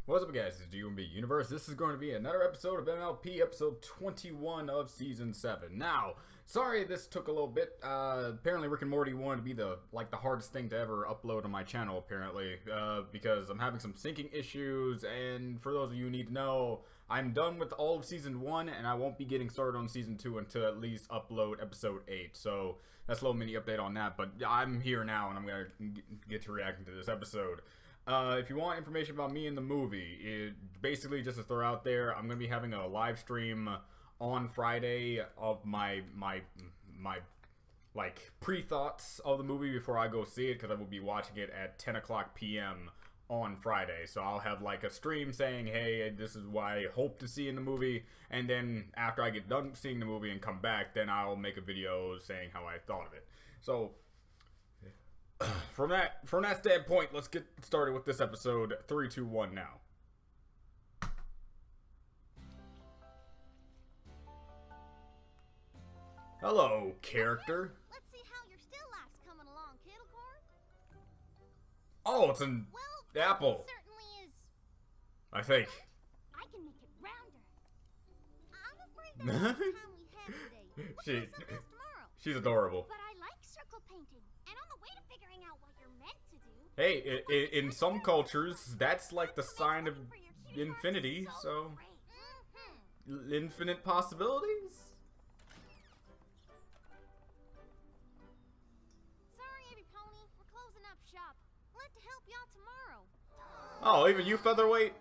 What's up, guys? It's UMB Universe. This is going to be another episode of MLP, episode 21 of season 7. Now, sorry this took a little bit. Apparently Rick and Morty wanted to be the hardest thing to ever upload on my channel, apparently, because I'm having some syncing issues, and for those of you who need to know, I'm done with all of season 1, and I won't be getting started on season 2 until at least upload episode 8. So that's a little mini update on that, but I'm here now, and I'm going to get to reacting to this episode. If you want information about me in the movie, basically just to throw out there, I'm going to be having a live stream on Friday of my like pre-thoughts of the movie before I go see it, because I will be watching it at 10 o'clock p.m. on Friday. So I'll have like a stream saying, hey, this is what I hope to see in the movie, and then after I get done seeing the movie and come back, then I'll make a video saying how I thought of it. So from that standpoint, let's get started with this episode. 3, 2, 1 now. Hello, character. Let's see how your still life's coming along, Kittlecorn. Oh, it's an apple. It certainly is. I think. I can make it rounder. I'm afraid that's the time we have today. We'll try something else tomorrow. She's adorable. But I like circle painting, and on the way to figuring out what you're meant to do. Hey, in some cultures, that's like the sign of infinity, so infinite possibilities. Sorry, Abby Pony, we're closing up shop. We'll have to help y'all tomorrow. Oh, even you, featherweight?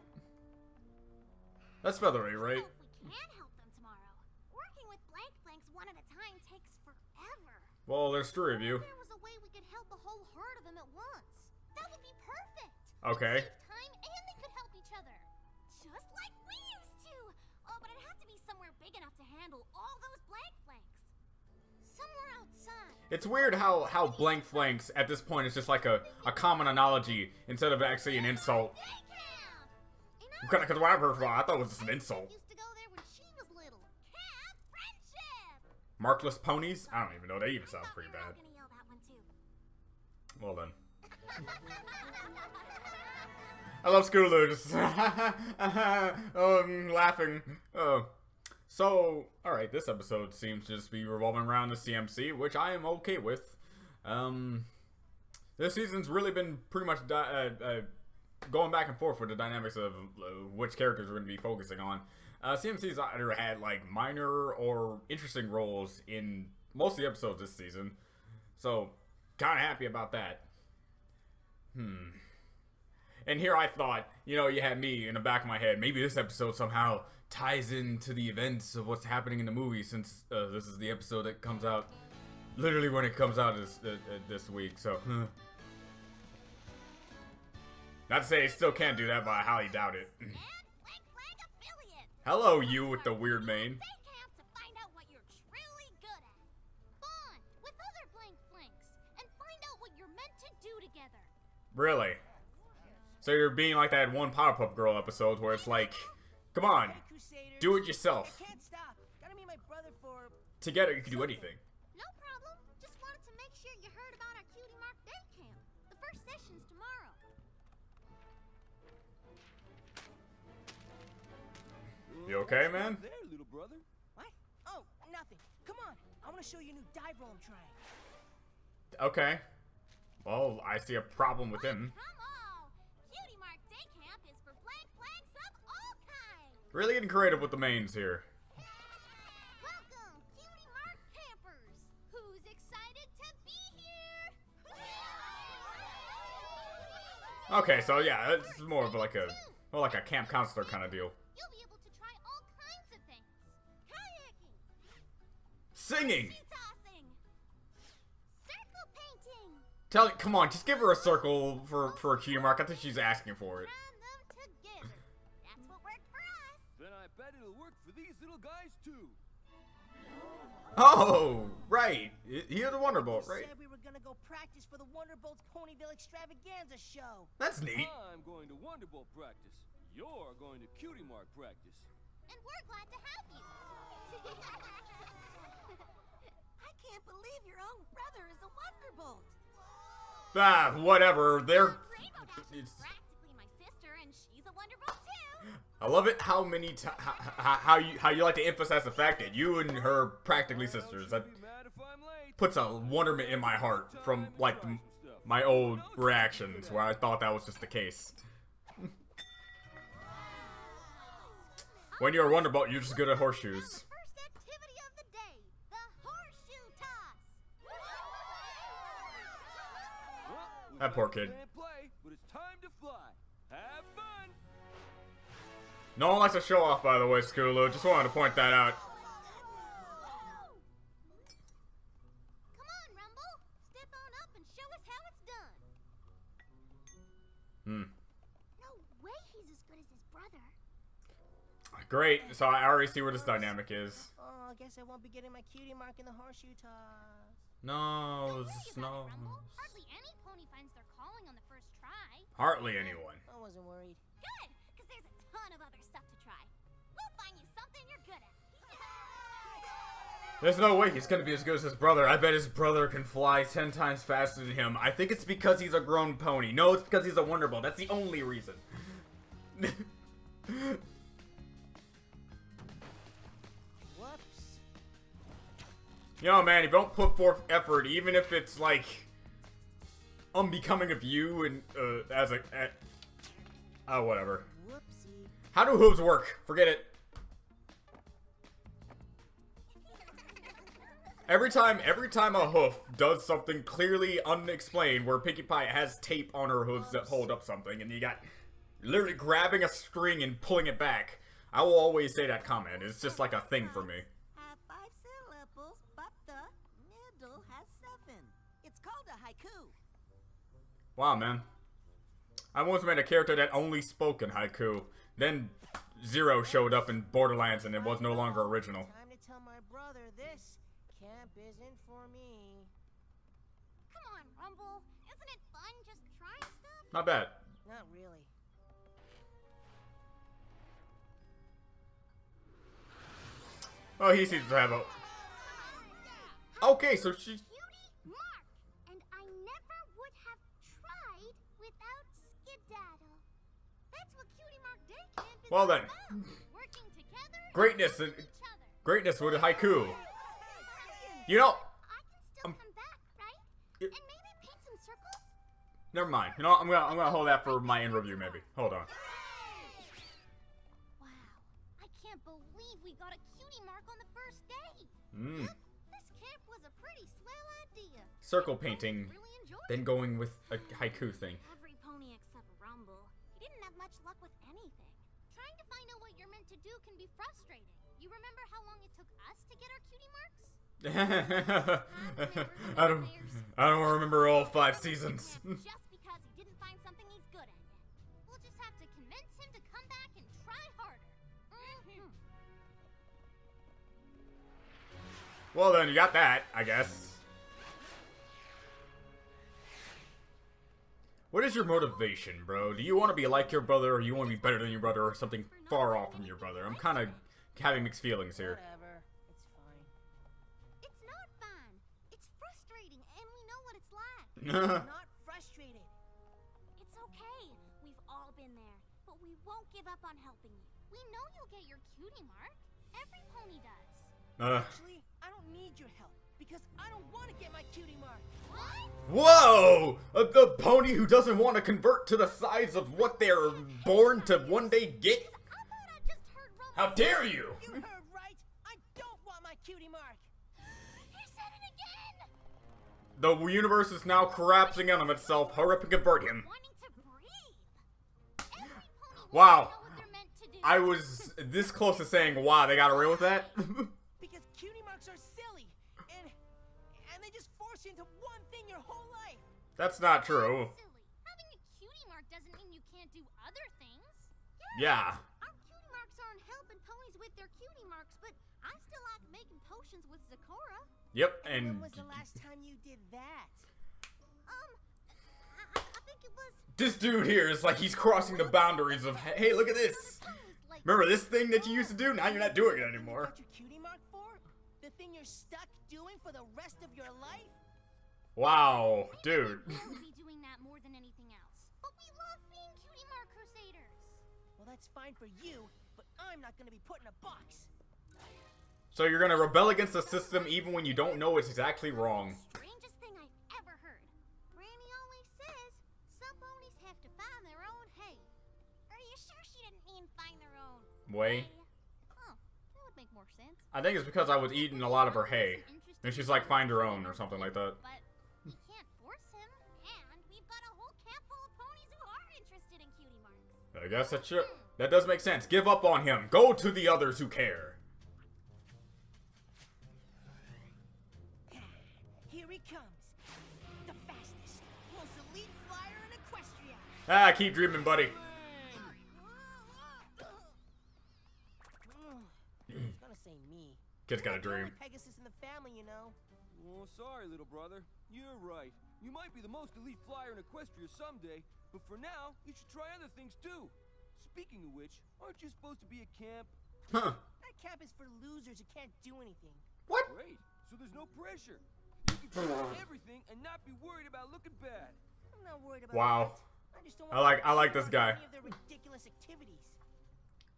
That's featherweight, right? If we can help them tomorrow. Working with blanks one at a time takes forever. Well, there's 3 of you. If there was a way we could help a whole herd of them at once, that would be perfect. Okay. It'd save time, and they could help each other, just like we used to. Oh, but it'd have to be somewhere big enough to handle all those blanks. Somewhere outside. It's weird how blank flanks at this point is just like a common analogy instead of actually an insult. Because what I've heard from, I thought it was just an insult. Used to go there when she was little. Camp friendship. Markless ponies? I don't even know. They even sound pretty bad. Gonna yell that one too. Well then. I love Scootaloo. Just laughing. Oh. So, alright, this episode seems to just be revolving around the CMC, which I am okay with. This season's really been pretty much going back and forth with the dynamics of which characters we're going to be focusing on. CMC's either had like minor or interesting roles in most of the episodes this season, so kind of happy about that. And here I thought, you know, you had me in the back of my head, maybe this episode somehow ties into the events of what's happening in the movie, since this is the episode that comes out literally when it comes out this week, so not to say I still can't do that, but I highly doubt it. And Blank affiliates. Hello, you with the weird mane. Stay camp to find out what you're truly good at. Bond with other flanks and find out what you're meant to do together. Really? So you're being like that one Powerpuff Girl episode where it's like, come on, do it yourself. I can't stop. Gotta meet my brother for... Together you can do anything. No problem. Just wanted to make sure you heard about our Cutie Mark Day Camp. The first session's tomorrow. You okay, man? There, little brother. What? Oh, nothing. Come on. I want to show you a new dive roll I'm trying. Okay. Well, I see a problem with him. Come on. Cutie Mark Day Camp is for flanks of all kinds. Really getting creative with the mains here. Welcome, Cutie Mark campers. Who's excited to be here? Okay, so yeah, it's more of like a camp counselor kind of deal. You'll be able to try all kinds of things. Kayaking, Singing! tree tossing, circle painting, Come on, just give her a circle for a cue mark. I think she's asking for it. run them together. That's what worked for us. Then I bet it'll work for these little guys too. Oh, right. He had a Wonderbolt, right? Said we were gonna go practice for the Wonderbolt's Ponyville Extravaganza show. That's neat. I'm going to Wonderbolt practice. You're going to Cutie Mark practice. And we're glad to have you. I can't believe your own brother is a Wonderbolt. Ah, whatever. They're... Rainbow Dash is practically my sister, and she's a Wonderbolt I love it how many how you like to emphasize the fact that you and her practically sisters. That puts a wonderment in my heart from like my old reactions where I thought that was just the case. When you're a Wonderbolt, you're just good at horseshoes. First activity of the day, the horseshoe toss. That poor kid. Can't play, but it's time to fly. Have fun. No one likes to show off, by the way, Skulu. Just wanted to point that out. Come on, Rumble. Step on up and show us how it's done. No way he's as good as his brother. Great. So I already see where this dynamic is. Oh, I guess I won't be getting my cutie mark in the horseshoe toss. No, Don't worry about no. it, Rumble. Hardly any pony finds their calling on the first try. Hardly anyone. I wasn't worried. Good, because there's a ton of other stuff to try. We'll find you something you're good at. There's no way he's gonna be as good as his brother. I bet his brother can fly 10 times faster than him. I think it's because he's a grown pony. No, it's because he's a Wonderbolt. That's the only reason. Whoops. Yo, man, if you don't put forth effort, even if it's like unbecoming of you and as a whatever. Whoopsie. How do hooves work? Forget it. Every time a hoof does something clearly unexplained, where Pinkie Pie has tape on her hooves that hold up something, and you got literally grabbing a string and pulling it back, I will always say that comment. It's just like a thing for me. Have 5 syllables, but the middle has 7. It's called a haiku. Wow, man. I once made a character that only spoke in haiku. Then Zero showed up in Borderlands, and it was no longer original. Time to tell my brother this camp isn't for me. Come on, Rumble. Isn't it fun just trying stuff? Not bad. Not really. Oh, he seems to have a... Okay, so she... Cutie Mark. And I never would have tried without Skedaddle. That's what Cutie Mark Day Camp is Well all then. about. Working together Greatness and and... each other. Greatness with a haiku. You know... I can still come back, right? it- And maybe paint some circles? Never mind. You know, I'm gonna hold that for my end review, maybe. Hold on. Wow. I can't believe we got a Cutie Mark on the first day. Mm. This camp was a pretty swell idea. Circle painting, Really enjoyed then it. going with a haiku thing. Every pony except Rumble. He didn't have much luck with anything. Trying to find out what you're meant to do can be frustrating. You remember how long it took us to get our cutie marks? I don't remember all 5 seasons. Just because he didn't find something he's good at yet. We'll just have to convince him to come back and try harder. Well then, you got that, I guess. What is your motivation, bro? Do you want to be like your brother, or you want to be better than your brother, or something far off from your brother? I'm kind of having mixed feelings here. Whatever. It's fine. It's not fun. It's frustrating, and we know what it's like. I'm not frustrated. It's okay. We've all been there, but we won't give up on helping you. We know you'll get your cutie mark. Every pony does. Actually, I don't need your help because I don't want to get my cutie mark. What? Whoa! The pony who doesn't want to convert to the size of what they're born to one day get? I thought I just heard Rumble. How dare you! You heard right. I don't want my cutie mark. He said it again. The universe is now collapsing on itself. Hurry up and convert him. Wanting to breathe. Every pony Wow. wants to know what they're meant to do. I was this close to saying, wow, they got away with that? Because cutie marks are silly, and they just force you into one thing your whole life. That's not true. Silly. Having a cutie mark doesn't mean you can't do other things. Yeah. Our cutie marks aren't helping ponies with their cutie marks, but I still like making potions with Zakora. Yep, When and was the last time you did that? I think it was this dude here is like he's crossing the boundaries of, hey, look at this. like Remember this thing that you used to do? Now you're not doing it anymore. Got your cutie mark for? The thing you're stuck doing for the rest of your life? Wow, dude. we'll be doing that more than anything else. But we love being cutie mark crusaders. Well, that's fine for you, but I'm not gonna be put in a box. So you're gonna rebel against the system even when you don't know it's exactly wrong. Strangest thing I've ever heard. Granny always says some ponies have to find their own hay. Are you sure she didn't mean find their own Way? Oh, that would make more sense. I think it's because I was eating a lot of her hay. And she's like, find your own or something like that. But we can't force him, and we've got a whole camp full of ponies who are interested in Cutie Marks. I guess that does make sense. Give up on him. Go to the others who care. Here he comes. The fastest, most elite flyer in Equestria. Ah, keep dreaming, buddy. It's gonna say me. Kid's got a I'm the only dream. Pegasus in the family, you know. Oh, sorry, little brother. You're right. You might be the most elite flyer in Equestria someday, but for now, you should try other things too. Speaking of which, aren't you supposed to be at camp? Huh. That camp is for losers who can't do anything. What? Great. So there's no pressure. You can try everything and not be worried about looking bad. I'm not worried about Wow. that. I just don't I like this want guy. any of their ridiculous activities.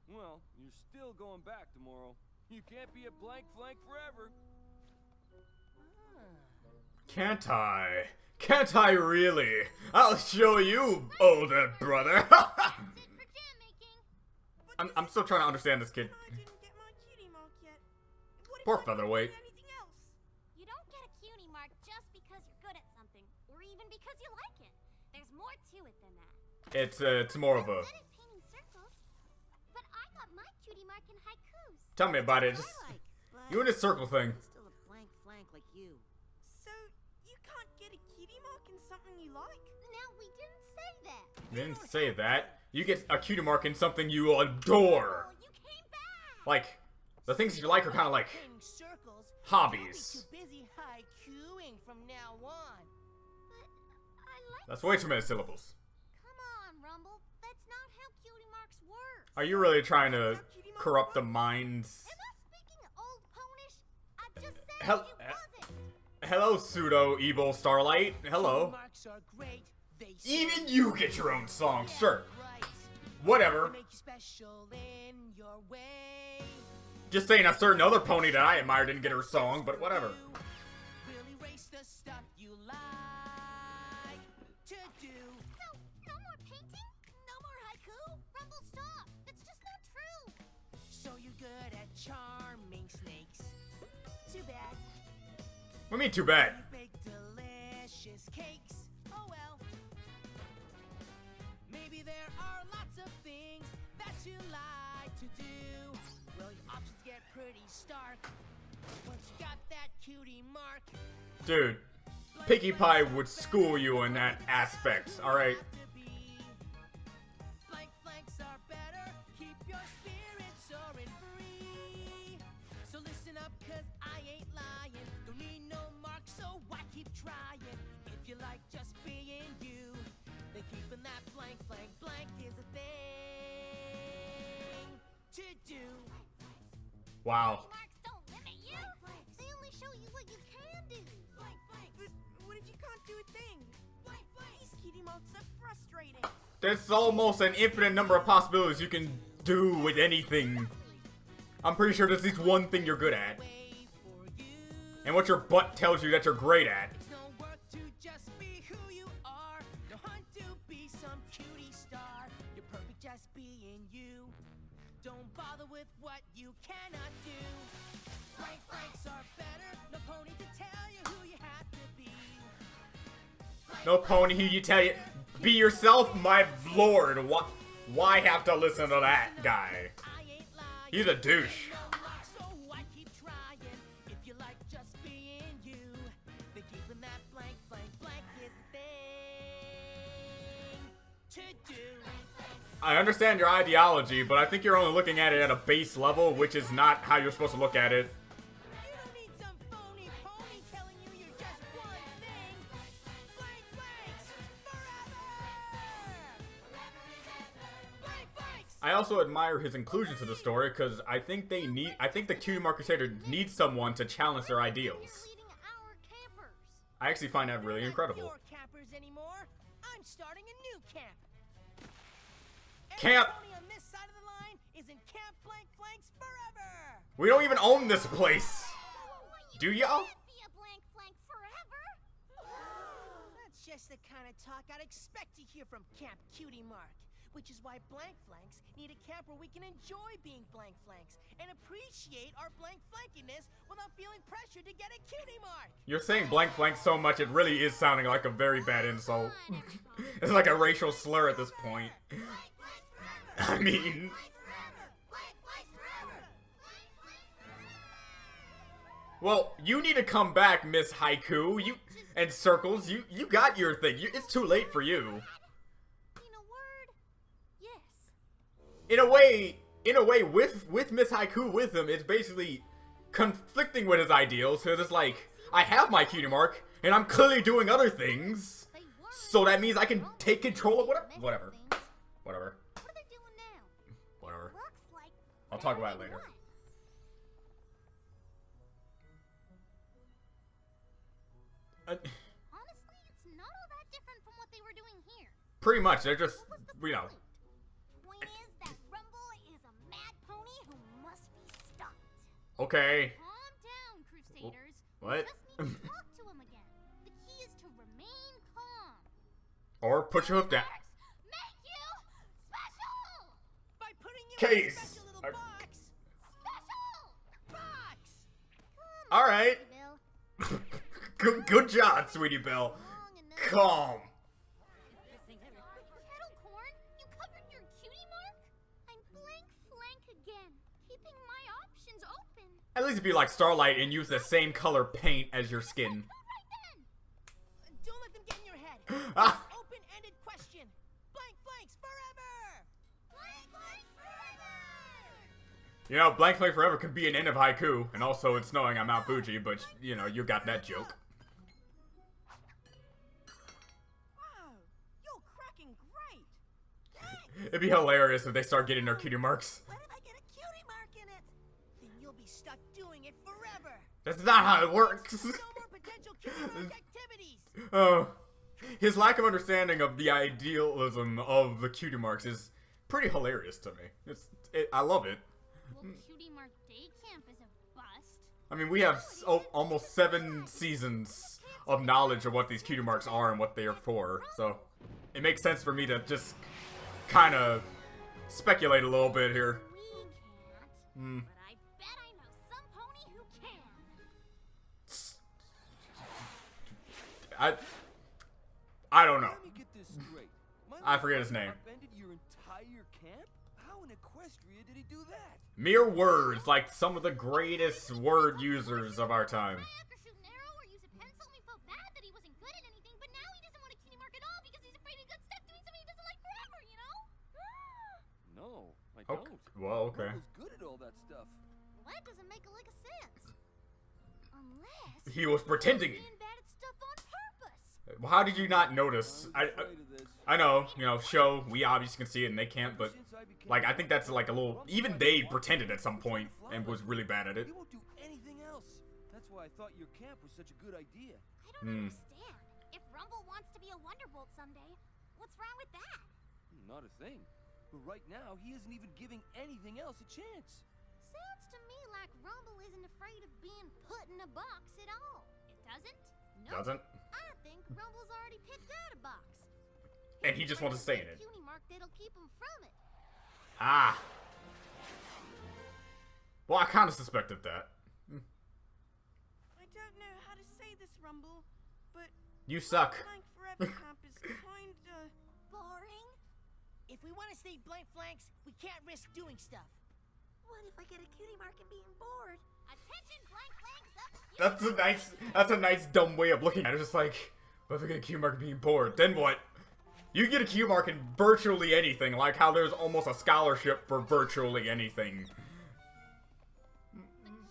Well, you're still going back tomorrow. You can't be at Blank Flank forever. Can't I? Can't I really? I'll show you, older brother. That's it for jam making. I'm still trying to understand this kid. I didn't get my cutie mark yet. What if Poor I don't featherweight. get anything else? You don't get a Cutie Mark just because you're good at something, or even because you like it. There's more to it than that. It's more of a. I'm good at painting circles, but I got my Cutie Mark in haikus. Tell me about it. I Just, like, but you and this circle thing. I'm still a blank flank like you. So you can't get a cutie mark in something you like? No, we didn't say that. You didn't say that. You get a cutie mark in something you adore. Oh, you came back. Like, the things you like are kind of like Painting circles. hobbies. I'll be too busy haiku-ing from now on. But I like. That's way too many syllables. Come on, Rumble. That's not how Cutie Marks work. Are you really trying to corrupt the minds? Am I speaking old ponish? I just said Hel- it wasn't. Hello, pseudo evil Starlight. Hello. Marks are great. They Even you get your own song, sure. right. Whatever. Make you special in your way. Just saying, a certain other pony that I admire didn't get her song, but whatever. Really race the stuff you like to do. So, no more painting? No more haiku? Rumble, stop. That's just not true. So you're good at charming snakes. Too bad. What do you mean, too bad? You bake delicious cakes. Oh well. Maybe there are lots of things that you like to do. Well, your options get pretty stark once you got that cutie mark. Dude, Pinkie Pie would school you in that aspect, alright? Blank flanks are better. Keep your spirits soaring free. So listen up, cause I ain't lying. Don't need no mark, so why keep trying? If you like just being you, then keeping that blank is a thing to do. Wow. Marks don't limit you. They only show you what you can do. But what if you can't do a thing? These cutie marks are frustrating. There's almost an infinite number of possibilities you can do with anything. I'm pretty sure there's at least one thing you're good at. Way for you. And what your butt tells you that you're great at. It's no work to just be who you are. No hunt to be some cutie star. You're perfect just being you. Don't bother with what you cannot do. Blank flanks are better. No pony to tell you who you have to be. No pony who you tell you. Be yourself, my lord. Why have to listen to that guy? I ain't lying. He's a douche. So I keep trying. If you like just being you, then keeping that blank is the thing to do. I understand your ideology, but I think you're only looking at it at a base level, which is not how you're supposed to look at it. You don't need some phony pony telling you you're just one thing. Blank flanks forever. Blank flanks. I also admire his inclusion to the story because I think the Cutie Mark Crusader needs someone to challenge their You're ideals. leading our campers. I actually find that really Not incredible. your campers anymore. I'm starting a new camp. Camp! Every pony on this side We don't even own this place. Do y'all? Can't be a blank flank forever. That's just the kind of talk I'd expect to hear from Camp Cutie Mark. Which is why blank flanks need a camp where we can enjoy being blank flanks and appreciate our blank flankiness without feeling pressured to get a cutie mark. You're saying blank flank so much, it really is sounding like a very bad insult. It's like a racial slur at this point. I mean... Well, you need to come back, Miss Haiku. You and Circles, you got your thing. It's too late for you. In a word, yes. In a way, with Miss Haiku with him, it's basically conflicting with his ideals. So it's like, I have my cutie mark, and I'm clearly doing other things. So that means I can take control of whatever. Whatever. What are they doing now? Whatever. Looks like I'll talk about it later. Honestly, it's not all that different from what they were doing here. Pretty much, they're just, you know. Point is that Rumble is a mad pony who must be stopped. Okay. Calm down, Crusaders. What? We just need to talk to him again. The key is to remain calm. Or put your hoof down. Make you special! By putting you Case. in a special little box. Special! Box! All right. Bill. Good job, Sweetie Belle. Long enough. Calm. Kettlecorn, you covered your cutie mark? I'm blank flank again, keeping my options open. At least be like Starlight and use the same color paint as your skin. Right then! Don't let them get in your head. Ah. Open-ended question. Blank flanks forever! Blank flank forever! You know, blank flank forever could be an end of Haiku, and also it's snowing on Mount Fuji, but you know, you got that joke. Wow, you're cracking great. It'd be hilarious if they start getting their cutie marks. What if I get a cutie mark in it? Then you'll be stuck doing it forever. That's not how it works. No more potential cutie mark activities. Oh, his lack of understanding of the idealism of the cutie marks is pretty hilarious to me. I love it. Well, Cutie Mark Day Camp is a bust. I mean, we have almost 7 seasons of knowledge of what these cutie marks are and what they are for, so it makes sense for me to just kind of speculate a little bit here. We can't, but I bet I know some pony who can. I don't know. Let me get this straight. My I forget his name. upended your entire camp? How in Equestria did he do that? Mere words, like some of the greatest word users of our time. After shoot an arrow or use a pencil, we felt bad that he wasn't good at anything, but now he doesn't want a cutie mark at all because he's afraid he got stuck doing something he doesn't like forever, you know? No, I Okay. don't. Well, okay. I was good at all that stuff. Well, that doesn't make a lick of sense. Unless He was pretending. being bad at stuff on purpose. Well, how did you not notice? I'm afraid of this. I know, you know, show, we obviously can see it and they can't, but Since I became like, I think that's like a little, even they pretended at some point and was really bad at it. He won't do anything else. That's why I thought your camp was such a good idea. I don't understand. If Rumble wants to be a Wonderbolt someday, what's wrong with that? Not a thing. But right now, he isn't even giving anything else a chance. Sounds to me like Rumble isn't afraid of being put in a box at all. It doesn't? Nope. Doesn't? I think Rumble's already picked out a box. And he just wants to stay in it. Cutie mark that'll keep him from it. Ah. Well, I kind of suspected that. I don't know how to say this, Rumble, but You suck. blank forever camp is kinda Boring? If we want to stay blank flanks, we can't risk doing stuff. What if I get a cutie mark and being bored? Attention, blank flanks up. That's a nice dumb way of looking at it. Just like, what if I get a Q mark and being bored? Then what? You get a Q mark in virtually anything, like how there's almost a scholarship for virtually anything. The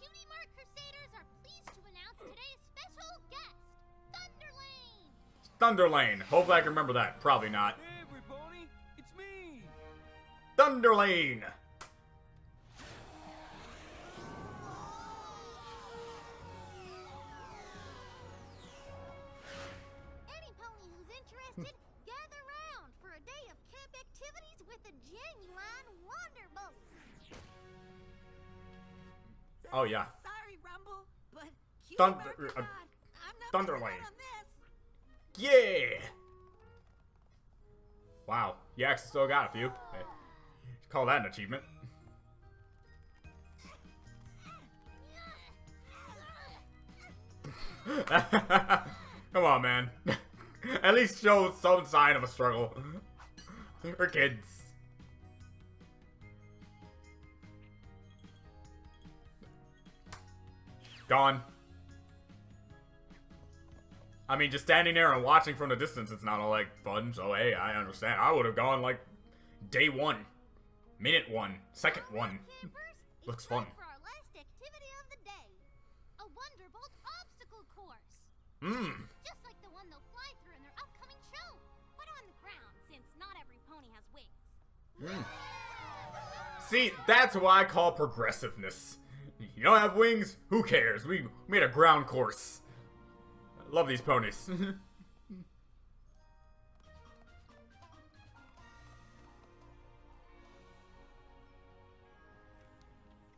Cutie Mark Crusaders are pleased to announce today's special guest, Thunderlane. Thunderlane. Hopefully I can remember that. Probably not. Hey, everybody, it's me. Thunderlane. Any pony who's interested, gather round for a day of camp activities with a genuine Wonderbolt. Oh, yeah. Sorry, Rumble, but Cutie Thunder- Mark is on. I'm not Thunder missing out Lane. on this. Yeah! Wow, you actually still got a few. Hey, call that an achievement. Come on, man. At least show some sign of a struggle. We're kids. Gone. I mean, just standing there and watching from the distance, it's not all, like, fun, so hey, I understand. I would have gone, like, day 1, minute 1, second 1. Campers, Looks it's time fun. for our last activity of the day. A Wonderbolt obstacle course. Mmm. Just like the one they'll fly through in their upcoming show, but on the ground, since not every pony has wings. See, that's what I call progressiveness. You don't have wings? Who cares? We made a ground course. Love these ponies.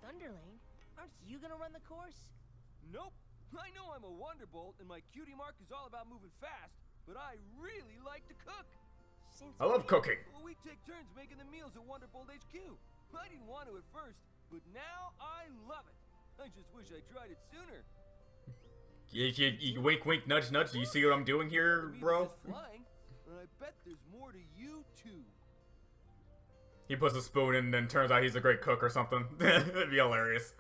Thunderlane, aren't you gonna run the course? Nope. I know I'm a Wonderbolt, and my cutie mark is all about moving fast, but I really like to cook. Since I love cooking. Well, we take turns making the meals at Wonderbolt HQ. I didn't want to at first, but now I love it. I just wish I tried it sooner. You wink, wink, nudge, nudge. Do you see what I'm doing here, Me bro? just flying, and I bet there's more to you too. He puts a spoon in and then turns out he's a great cook or something. It'd be hilarious.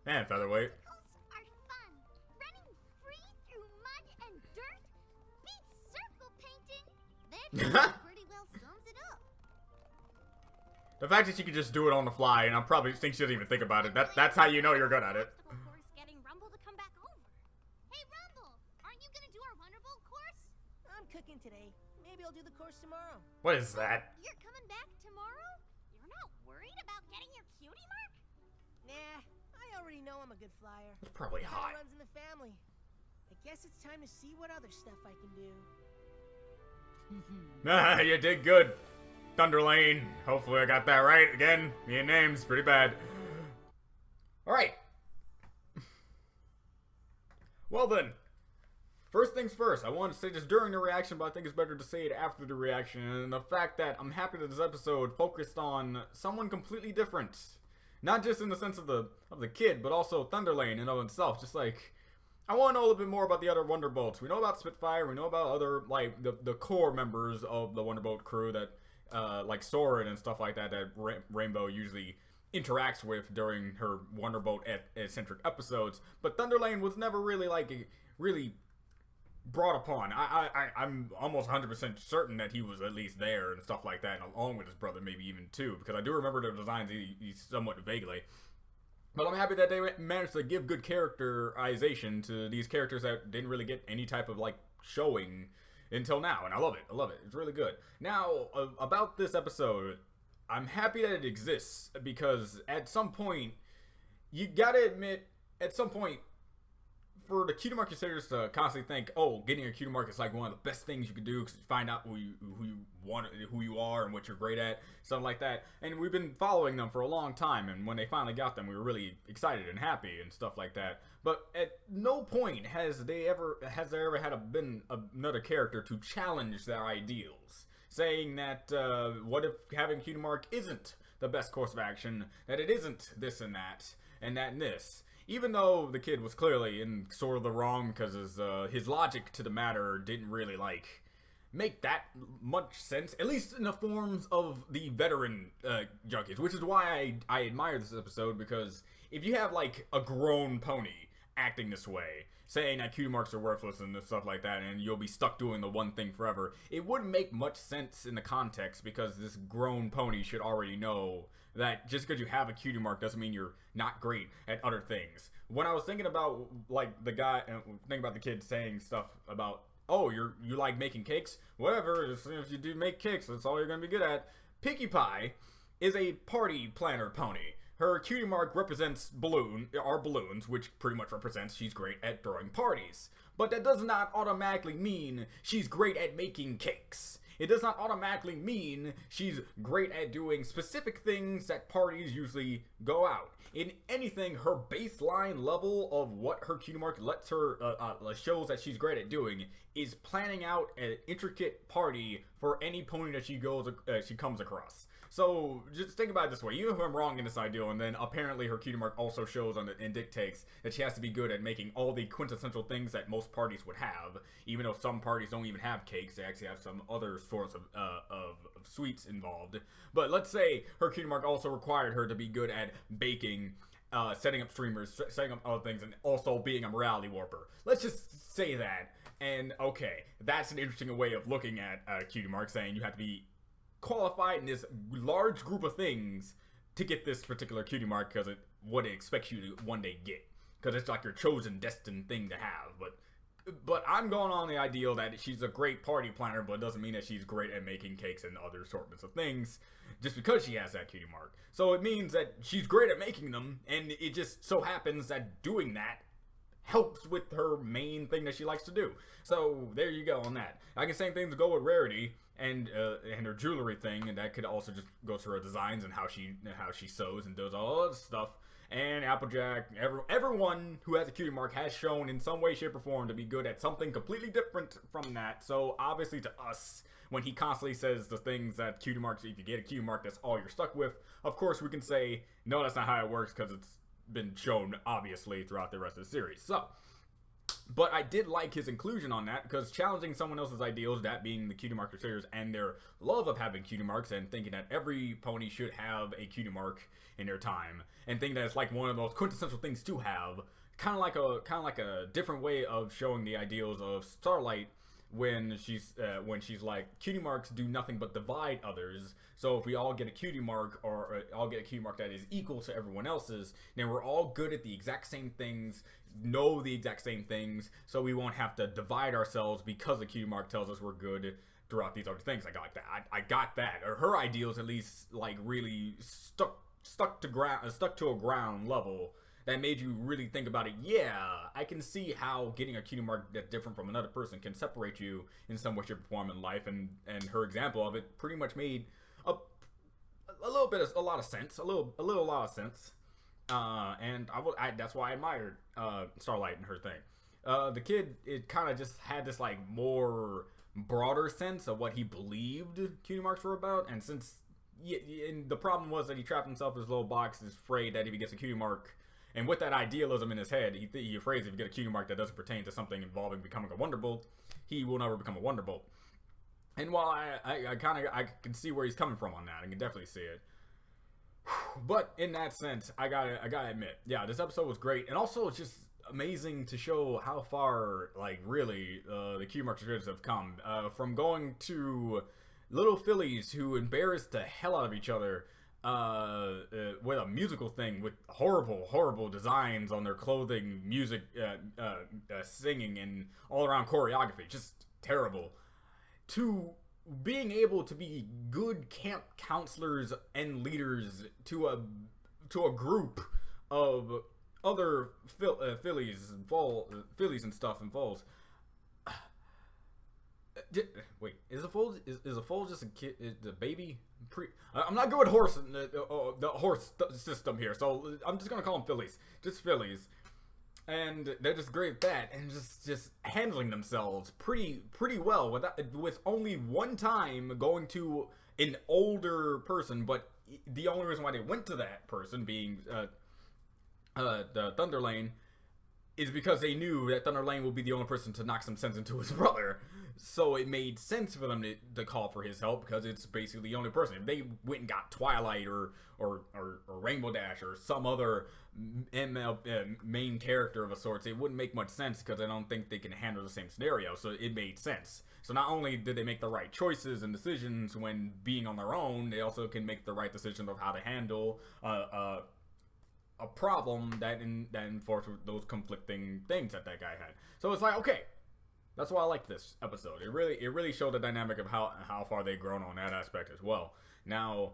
And featherweight. Circles are fun. Running free through mud and dirt beats circle painting. That pretty well sums it up. The fact that you can just do it on the fly, and I probably think she doesn't even think about it. That's how you know you're good at it. Obstacle course getting Rumble to come back over. Hey Rumble, aren't you gonna do our Wonderbolt course? I'm cooking today. Maybe I'll do the course tomorrow. What is that? You're coming back tomorrow? You're not worried about getting your cutie mark? Nah, I already know I'm a good flyer. It's probably Kinda hot. runs in the family. I guess it's time to see what other stuff I can do. Nah, you did good. Thunderlane. Hopefully I got that right. Again, me and names, pretty bad. Alright. Well then. First things first, I wanted to say this during the reaction, but I think it's better to say it after the reaction. And the fact that I'm happy that this episode focused on someone completely different. Not just in the sense of the kid, but also Thunderlane in of himself. Just like, I want to know a little bit more about the other Wonderbolts. We know about Spitfire, we know about other, like, the core members of the Wonderbolt crew that, like Soren and stuff like that, that Rainbow usually interacts with during her Wonderbolt-centric episodes. But Thunderlane was never really, like, really brought upon. I'm almost 100% certain that he was at least there and stuff like that, and along with his brother, maybe even too, because I do remember the designs somewhat vaguely. But I'm happy that they managed to give good characterization to these characters that didn't really get any type of, like, showing until now, and I love it. I love it. It's really good. Now, about this episode, I'm happy that it exists, because at some point, you gotta admit, at some point, for the cutie mark considers to constantly think, oh, getting a cutie mark is like one of the best things you can do because you find out who you are and what you're great at, something like that. And we've been following them for a long time, and when they finally got them, we were really excited and happy and stuff like that. But at no point has there ever been another character to challenge their ideals, saying that what if having cutie mark isn't the best course of action, that it isn't this and that and this. Even though the kid was clearly in sort of the wrong because his logic to the matter didn't really, like, make that much sense, at least in the forms of the veteran junkies, which is why I admire this episode, because if you have, like, a grown pony acting this way, saying that cutie marks are worthless and stuff like that, and you'll be stuck doing the one thing forever, it wouldn't make much sense in the context, because this grown pony should already know that just because you have a cutie mark doesn't mean you're not great at other things. When I was thinking about, like, the guy, thinking about the kid saying stuff about, oh, you like making cakes? Whatever, as soon as you do make cakes, that's all you're going to be good at. Pinkie Pie is a party planner pony. Her cutie mark represents balloons, which pretty much represents she's great at throwing parties. But that does not automatically mean she's great at making cakes. it does not automatically mean she's great at doing specific things that parties usually go out. In anything, her baseline level of what her cutie mark lets her shows that she's great at doing is planning out an intricate party for any pony that she comes across. So just think about it this way: even if I'm wrong in this ideal, and then apparently her cutie mark also shows and dictates that she has to be good at making all the quintessential things that most parties would have. Even though some parties don't even have cakes, they actually have some other sorts of sweets involved. But let's say her cutie mark also required her to be good at baking, setting up streamers, setting up other things, and also being a morality warper. Let's just say that. And okay, that's an interesting way of looking at cutie mark, saying you have to be qualified in this large group of things to get this particular cutie mark because what it expects you to one day get, because it's like your chosen destined thing to have. But I'm going on the ideal that she's a great party planner, but it doesn't mean that she's great at making cakes and other assortments of things just because she has that cutie mark. So it means that she's great at making them, and it just so happens that doing that helps with her main thing that she likes to do. So there you go on that. I can same things go with Rarity and her jewelry thing, and that could also just go to her designs and how she sews and does all that stuff. And Applejack, everyone who has a cutie mark has shown in some way, shape, or form to be good at something completely different from that. So obviously to us, when he constantly says the things that cutie marks, if you get a cutie mark, that's all you're stuck with, of course we can say, no, that's not how it works, because it's been shown obviously throughout the rest of the series. So, but I did like his inclusion on that, because challenging someone else's ideals, that being the cutie mark creators and their love of having cutie marks, and thinking that every pony should have a cutie mark in their time, and thinking that it's like one of those quintessential things to have, kind of like a different way of showing the ideals of Starlight when she's like, cutie marks do nothing but divide others. So if we all get a cutie mark, or all get a cutie mark that is equal to everyone else's, then we're all good at the exact same things, know the exact same things, so we won't have to divide ourselves because the cutie mark tells us we're good throughout these other things. I got that. I got that. Or her ideals at least like really stuck to a ground level that made you really think about it. Yeah, I can see how getting a cutie mark that's different from another person can separate you in some way, shape, or form in life, and her example of it pretty much made a lot of sense. And that's why I admired Starlight and her thing. The kid, it kind of just had this like more broader sense of what he believed cutie marks were about, and and the problem was that he trapped himself in his little box, is afraid that if he gets a cutie mark, and with that idealism in his head, he afraid if you get a cutie mark that doesn't pertain to something involving becoming a Wonderbolt, he will never become a Wonderbolt. And while I can see where he's coming from on that, I can definitely see it. But in that sense, I gotta admit, yeah, this episode was great, and also it's just amazing to show how far, like, really, the cutie mark creators have come. From going to little fillies who embarrassed the hell out of each other with a musical thing with horrible designs on their clothing, music, singing, and all around choreography, just terrible, to being able to be good camp counselors and leaders to a group of other fillies and stuff and foals. Wait, is a foal just a kid? Is the baby? I'm not good with the horse system here, so I'm just gonna call them fillies, just fillies, and they're just great at that, and just handling themselves pretty well with only one time going to an older person, but the only reason why they went to that person being the Thunder Lane is because they knew that Thunder Lane would be the only person to knock some sense into his brother. So it made sense for them to call for his help, because it's basically the only person. If they went and got Twilight or Rainbow Dash or some other main character of a sort, it wouldn't make much sense, because I don't think they can handle the same scenario. So it made sense. So not only did they make the right choices and decisions when being on their own, they also can make the right decisions of how to handle a problem that enforced those conflicting things that guy had. So it's like, okay, that's why I like this episode. It really showed the dynamic of how far they've grown on that aspect as well. Now,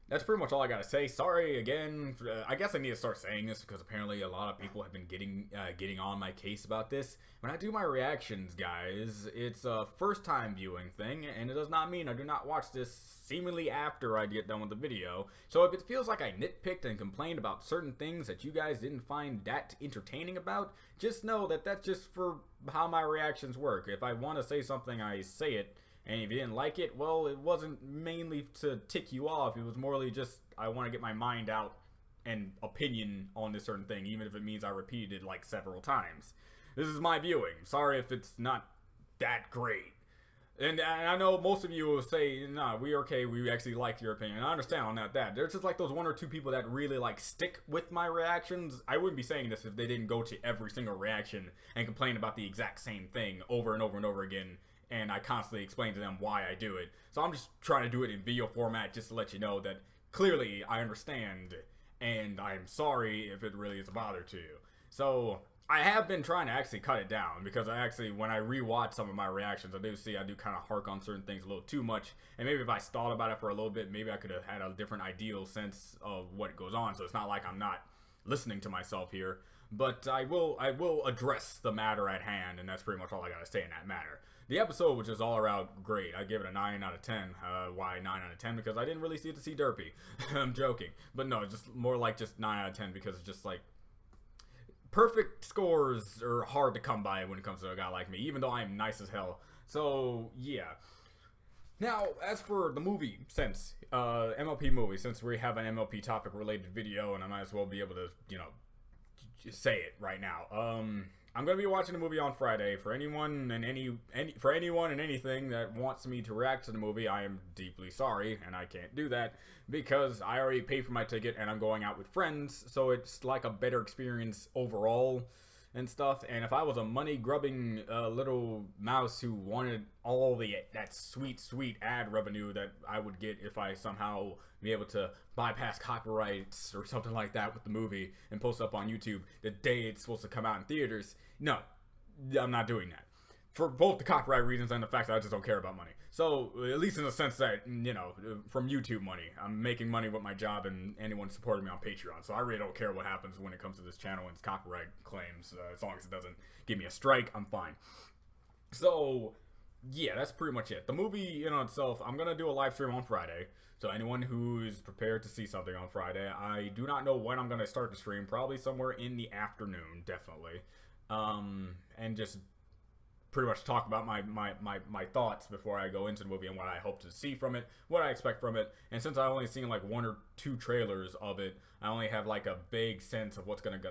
that's pretty much all I gotta say. Sorry again. I guess I need to start saying this because apparently a lot of people have been getting on my case about this. When I do my reactions, guys, it's a first-time viewing thing, and it does not mean I do not watch this seemingly after I get done with the video. So if it feels like I nitpicked and complained about certain things that you guys didn't find that entertaining about, just know that that's just for how my reactions work. If I want to say something, I say it. And if you didn't like it, well, it wasn't mainly to tick you off. It was morely just, I want to get my mind out and opinion on this certain thing, even if it means I repeated it like several times. This is my viewing. Sorry if it's not that great. And I know most of you will say, nah, we're okay, we actually liked your opinion. I understand on that. There's just like those one or two people that really like stick with my reactions. I wouldn't be saying this if they didn't go to every single reaction and complain about the exact same thing over and over and over again. And I constantly explain to them why I do it. So I'm just trying to do it in video format just to let you know that clearly I understand and I'm sorry if it really is a bother to you. So I have been trying to actually cut it down because I actually, when I rewatch some of my reactions, I do see I do kind of hark on certain things a little too much. And maybe if I thought about it for a little bit, maybe I could have had a different ideal sense of what goes on. So it's not like I'm not listening to myself here. But I will address the matter at hand, and that's pretty much all I gotta say in that matter. The episode was just all around great. I give it a 9 out of 10. Why 9 out of 10? Because I didn't really see it to see Derpy. I'm joking. But no, just more like just 9 out of 10 because it's just like perfect scores are hard to come by when it comes to a guy like me, even though I'm nice as hell. So, yeah. Now, as for the movie sense, MLP movie, since we have an MLP topic related video, and I might as well be able to, you know, just say it right now. I'm gonna be watching the movie on Friday. For anyone and anything that wants me to react to the movie, I am deeply sorry, and I can't do that because I already paid for my ticket and I'm going out with friends, so it's like a better experience overall and stuff. And if I was a money-grubbing little mouse who wanted all that sweet ad revenue that I would get if I somehow be able to bypass copyrights or something like that with the movie and post up on YouTube the day it's supposed to come out in theaters, no, I'm not doing that. For both the copyright reasons and the fact that I just don't care about money. So, at least in the sense that, you know, from YouTube money, I'm making money with my job and anyone supporting me on Patreon. So I really don't care what happens when it comes to this channel and its copyright claims. As long as it doesn't give me a strike, I'm fine. So, yeah, that's pretty much it. The movie in itself, I'm going to do a live stream on Friday. So anyone who's prepared to see something on Friday, I do not know when I'm going to start the stream. Probably somewhere in the afternoon, definitely. And just pretty much talk about my thoughts before I go into the movie and what I hope to see from it, what I expect from it. And since I've only seen like 1 or 2 trailers of it, I only have like a vague sense of what's gonna go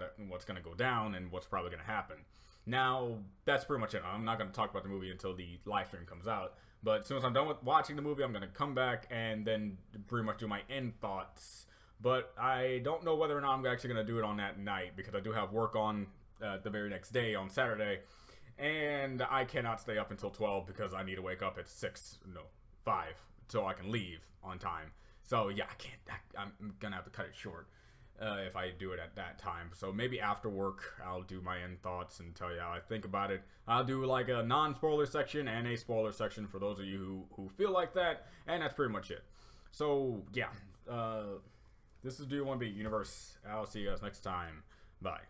down and what's probably gonna happen. Now, that's pretty much it. I'm not gonna talk about the movie until the live stream comes out. But as soon as I'm done with watching the movie, I'm gonna come back and then pretty much do my end thoughts. But I don't know whether or not I'm actually gonna do it on that night because I do have work on the very next day on Saturday. And I cannot stay up until 12 because I need to wake up at 5 so I can leave on time. So yeah, I'm gonna have to cut it short if I do it at that time. So maybe after work I'll do my end thoughts and tell you how I think about it. I'll do like a non-spoiler section and a spoiler section for those of you who feel like that. And that's pretty much it. So yeah, this is Do You Want to Be Universe. I'll see you guys next time. Bye.